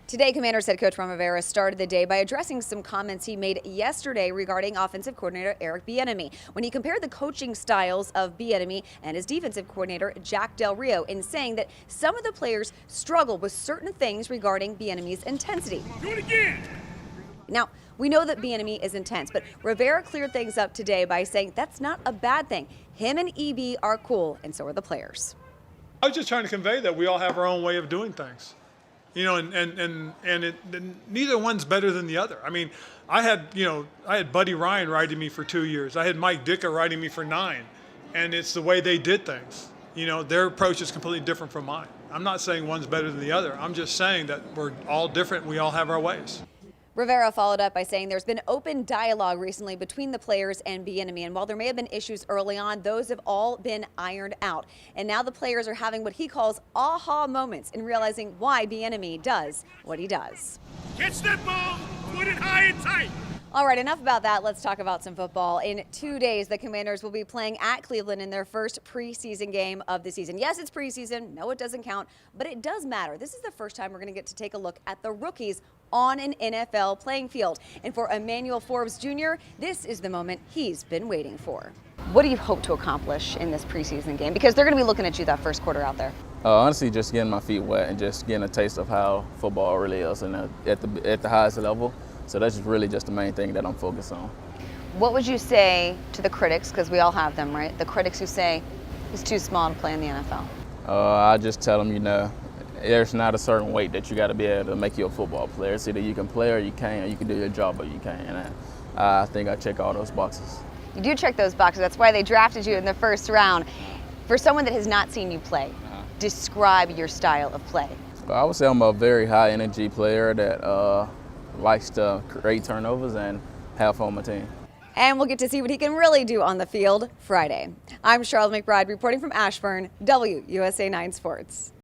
Today, Commanders head coach Ron Rivera started the day by addressing some comments he made yesterday regarding offensive coordinator Eric Bieniemy when he compared the coaching styles of Bieniemy and his defensive coordinator Jack Del Rio, in saying that some of the players struggle with certain things regarding Bieniemy's intensity. Do it again. Now, we know that Bieniemy is intense, but Rivera cleared things up today by saying that's not a bad thing. Him and EB are cool, and so are the players. I was just trying to convey that we all have our own way of doing things. You know, and neither one's better than the other. I mean, I had Buddy Ryan riding me for 2 years. I had Mike Ditka riding me for 9. And it's the way they did things. You know, their approach is completely different from mine. I'm not saying one's better than the other. I'm just saying that we're all different. We all have our ways. Rivera followed up by saying there's been open dialogue recently between the players and Bieniemy, and while there may have been issues early on, those have all been ironed out. And now the players are having what he calls aha moments in realizing why Bieniemy does what he does. Catch that ball, put it high and tight. All right, enough about that. Let's talk about some football. In 2 days, the Commanders will be playing at Cleveland in their first preseason game of the season. Yes, it's preseason. No, it doesn't count, but it does matter. This is the first time we're going to get to take a look at the rookies on an NFL playing field. And for Emmanuel Forbes Jr., this is the moment he's been waiting for. What do you hope to accomplish in this preseason game? Because they're going to be looking at you that first quarter out there. Honestly, just getting my feet wet and just getting a taste of how football really is and at the highest level. So that's really just the main thing that I'm focused on. What would you say to the critics, because we all have them, right? The critics who say he's too small to play in the NFL. I just tell them, there's not a certain weight that you got to be able to make you a football player. It's either you can play or you can't, or you can do your job or you can't. And I think I check all those boxes. You do check those boxes. That's why they drafted you in the first round. For someone that has not seen you play, describe your style of play. I would say I'm a very high energy player that likes to create turnovers and have fun on my team. And we'll get to see what he can really do on the field Friday. I'm Charlotte McBride reporting from Ashburn, WUSA 9 Sports.